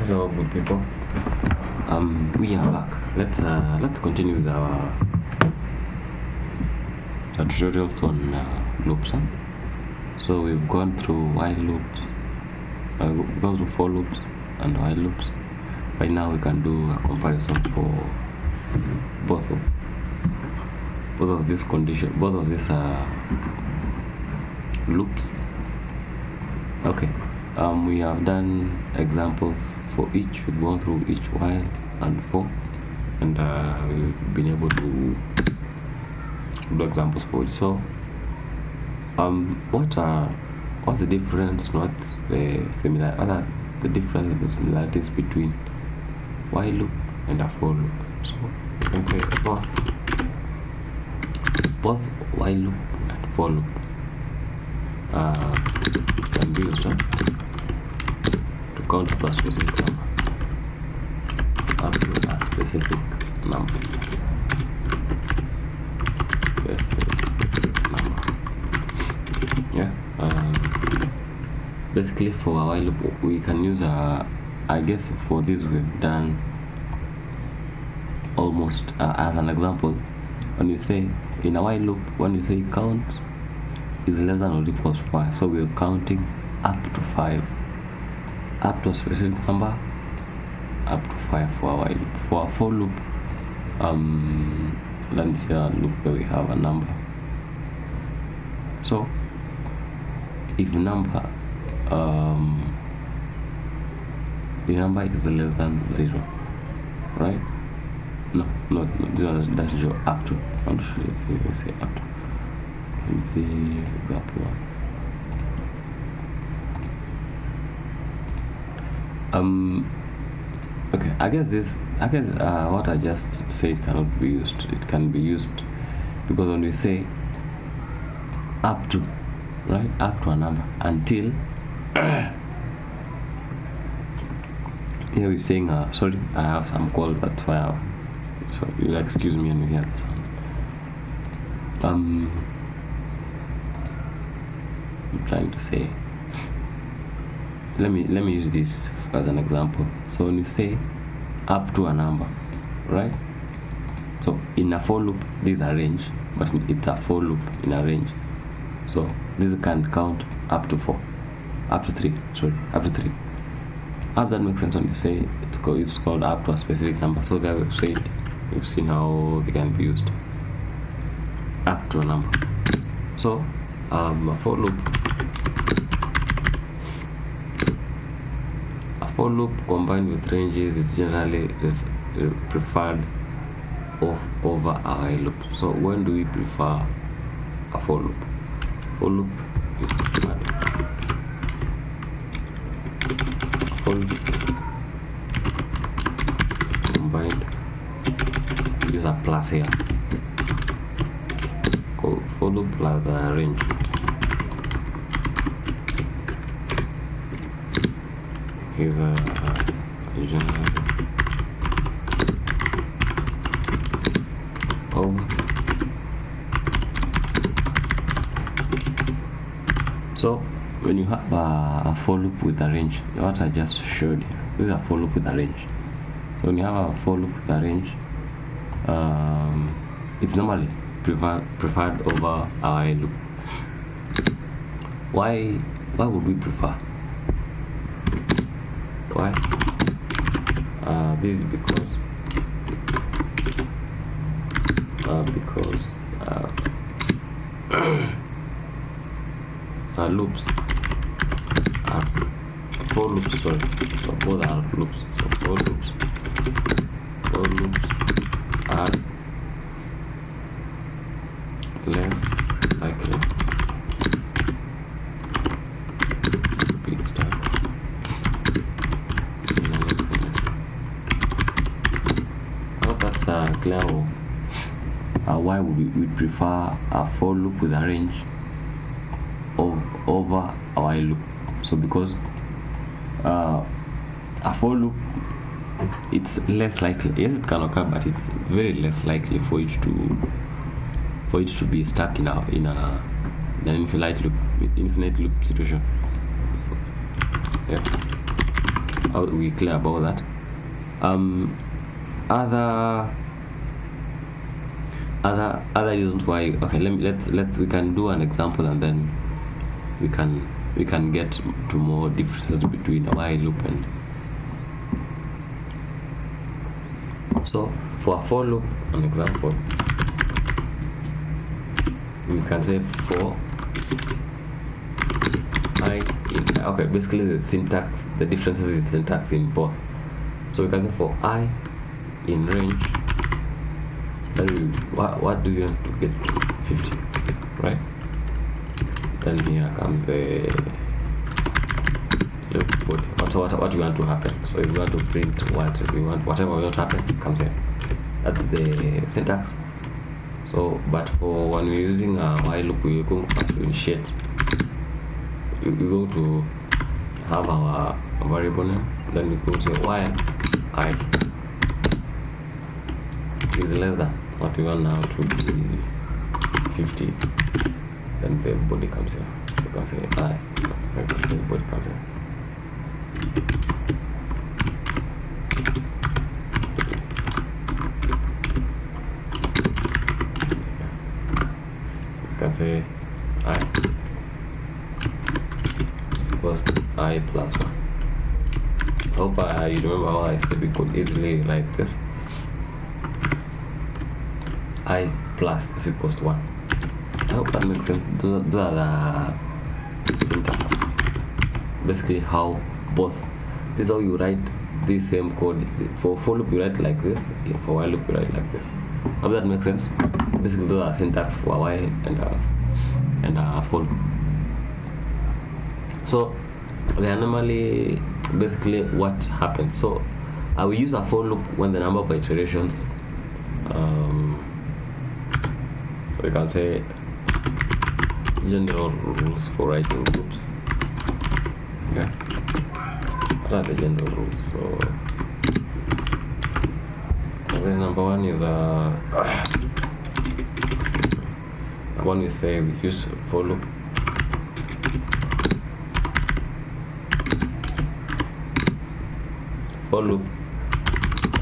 Hello, good people. We are back. Let's continue with our tutorials on loops. So we've gone through while loops, we've gone through for loops and while loops. Right now we can do a comparison for both of these conditions, both of these loops. Okay. We have done examples for each. We've gone through each while and for, and we've been able to do examples for it. So what's the difference? What's the similar? What are the difference and the similarities between while loop and a for loop? So you can say both while loop and for loop can be used to count to a specific number, up to a specific number. Yeah. Basically, for a while loop, we can use I guess for this we've done almost as an example. When you say in a while loop, when you say count is less than or equals 5, so we're counting up to 5. Up to a specific number, up to 5 for a while loop. For a for loop, let's say a loop where we have a number. So if the number is less than 0, right? No, that's 0, up to. How should I say up to? Let me see example 1. Okay, I guess what I just said cannot be used. It can be used because when we say up to, right, up to a number until here we're saying sorry, I have some call, that's why so you'll excuse me when you hear the sound. I'm trying to say, let me use this as an example. So when you say up to a number, right? So in a for loop, this is a range, but it's a for loop in a range. So this can count up to 3. How that makes sense when you say it's called up to a specific number. So there we've seen how they can be used up to a number. So a for loop combined with ranges is generally preferred over a while loop. So when do we prefer a for loop? For loop is preferred. For loop combined, use a plus here. For loop plus a range. Is a general So when you have a for loop with a range, what I just showed you, this is a for loop with a range. So when you have a for loop with a range, it's normally preferred over a while loop. Why would we prefer? Why? This is because loops are for loops. Sorry, so both are loops. So for loops are less likely to be stuck. That's clear of why would we prefer a for loop with a range over a while loop. So because a for loop, it's less likely. Yes, it can occur, but it's very less likely for it to be stuck in an infinite loop situation. Yeah. Are we clear about that? Other reasons why. Okay, let's we can do an example, and then we can get to more differences between a while loop and. So for a for loop, an example, we can say for I in, okay, basically the syntax, the differences in syntax in both. So we can say for I in range, then what do you want to get to 50, right? Then here comes the loop body. What you want to happen. So if you want to print what we want, whatever we want to happen comes here. That's the syntax. So, but for when we're using a while loop, we're going to initiate. We're going to have our variable name. Then we could say while I is less than what we want now to be 50. Then the body comes here. You can say I. You can say the body comes here. You can say I is equals to I plus 1. Hope you remember how I said we could easily write this. I plus is equals to 1. I hope that makes sense. Those are the syntax. Basically how both. This is how you write the same code. For loop you write like this. For while loop you write like this. Hope that makes sense. Basically those are syntax for a while and a for loop. So they are normally basically what happens. So I will use a for loop when the number of iterations. We can say general rules for writing loops. Okay. What are the general rules? So the number one is number one we say we use for loop. For loop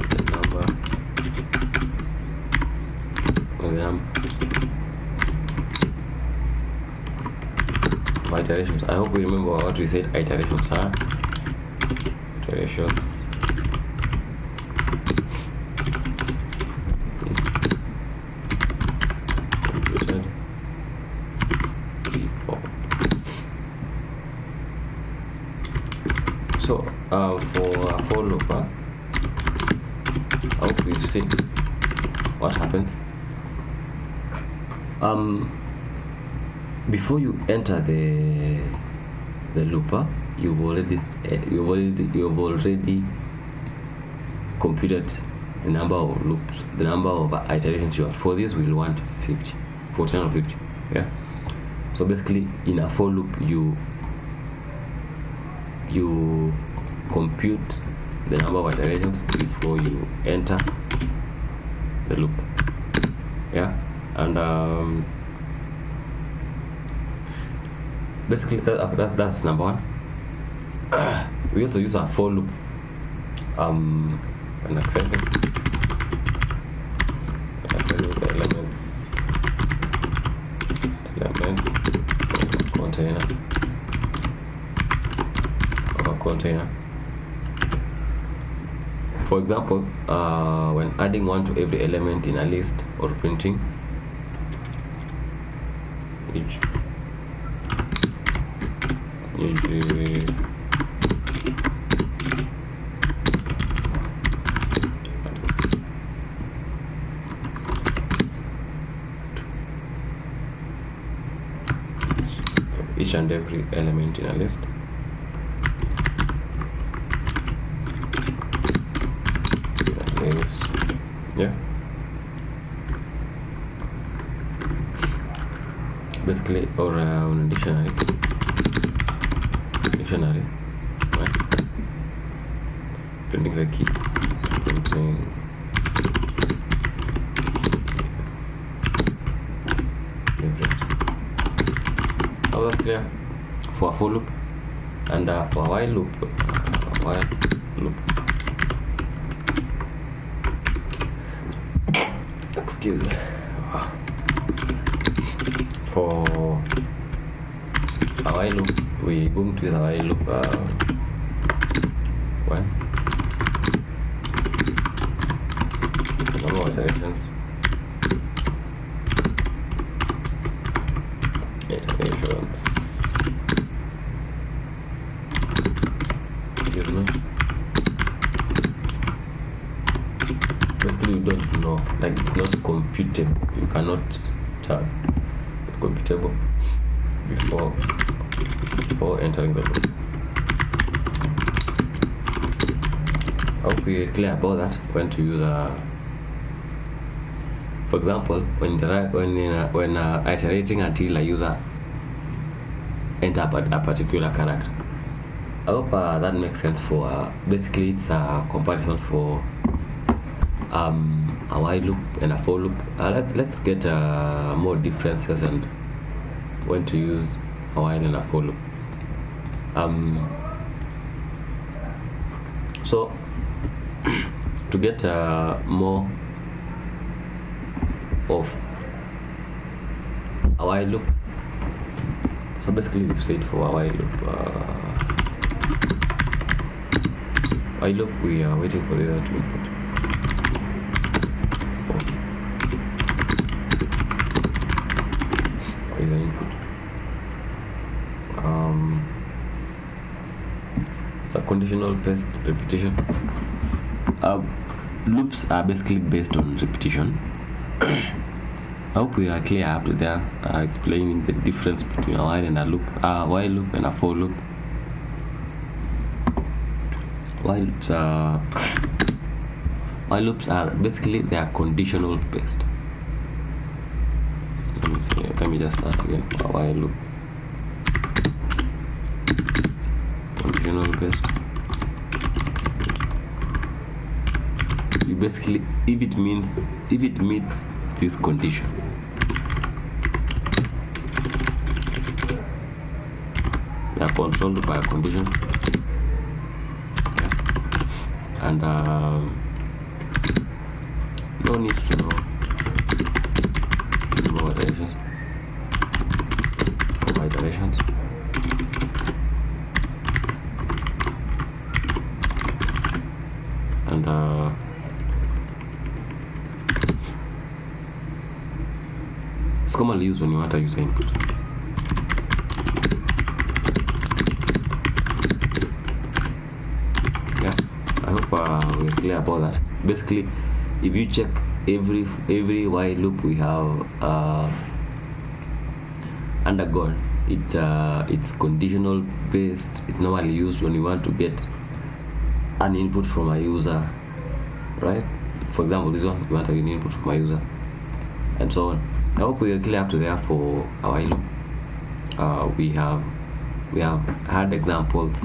the number of iterations. I hope we remember what we said iterations are. Iterations is computed before. So for a for loop, I hope we've seen what happens. Before you enter the looper, you've already computed the number of loops, the number of iterations you want. For this we'll want 50, 49 or 50. Yeah. So basically in a for loop you compute the number of iterations before you enter the loop. Yeah. And basically that's number one. We also use a for loop when accessing the elements of a container. For example, when adding one to every element in a list or printing each and every element in a list. Yeah. Basically, or on a dictionary, right? Printing the key, printing now that's clear for a for loop. And for a while loop, while excuse me. For a while loop, we're going to use a while loop when number of iterations excuse me. Basically you don't know, like it's not computable, you cannot tell it's computable before entering the loop. I hope we're clear about that, when to use for example, when iterating until a user enter a particular character. I hope that makes sense. For basically it's a comparison for a while loop and a for loop. Let's get more differences and when to use a while and a for loop. So to get more of a while loop, so basically we've said for a while loop we are waiting for the other to input. Is an input. It's a conditional based repetition. Loops are basically based on repetition. I hope we are clear up to there, explaining the difference between a while and a loop, while loop and a for loop. While loops are basically, they are conditional based. Let me just start again for a while loop. Conditional based. You basically, if it meets this condition, they are controlled by a condition. And no need to know more iterations or iterations. And it's commonly used when you want to use input. I hope we're clear about that. Basically, if you check every while loop we have undergone, it's conditional based. It's normally used when you want to get an input from a user, right? For example, this one, you want to get an input from a user, and so on. I hope we are clear up to there for a while loop. We have had examples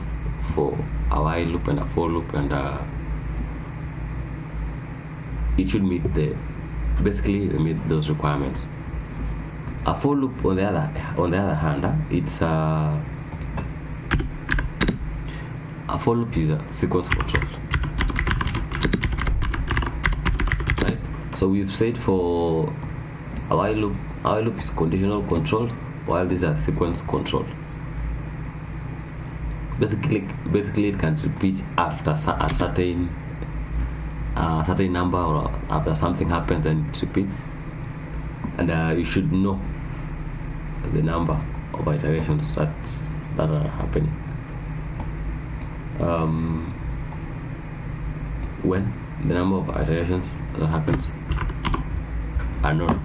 for a while loop and a for loop, and it should meet basically meet those requirements. A for loop, on the other hand, it's a for loop is a sequence control, right? So we've said for a while loop is conditional control, while these are sequence control. Basically it can repeat after a certain number, or after something happens and it repeats, and you should know the number of iterations that are happening. When the number of iterations that happens are known.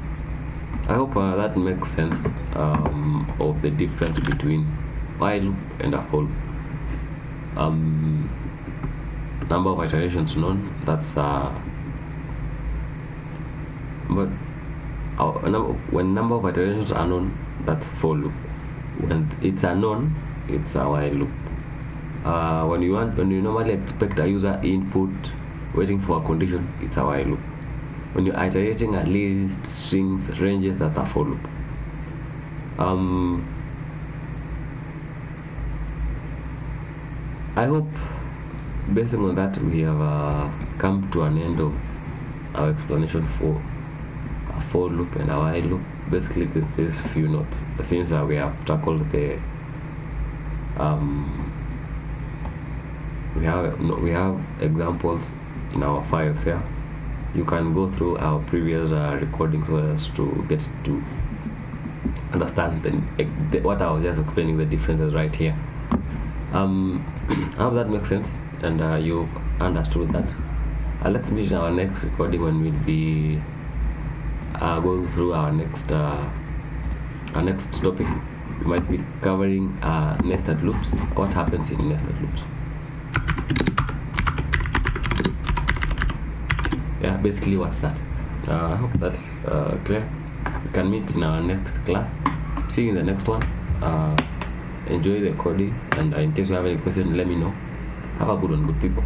I hope that makes sense of the difference between while loop and a for loop. Number of iterations known, that's but when number of iterations are known, that's for loop. When it's unknown, it's a while loop. When you normally expect a user input waiting for a condition, it's a while loop. When you're iterating a list, strings, ranges, that's a for loop. I hope, based on that, we have come to an end of our explanation for a for loop and a while loop. Basically these few notes, since we have tackled the we have examples in our files here. You can go through our previous recordings so as to get to understand what I was just explaining, the differences right here. I hope that makes sense and you've understood that. Let's meet in our next recording when we'll be going through our next topic. We might be covering nested loops. What happens in nested loops? Yeah, basically what's that? I hope that's clear. We can meet in our next class. See you in the next one. Enjoy the coding, and in case you have any questions, let me know. Have a good one, good people.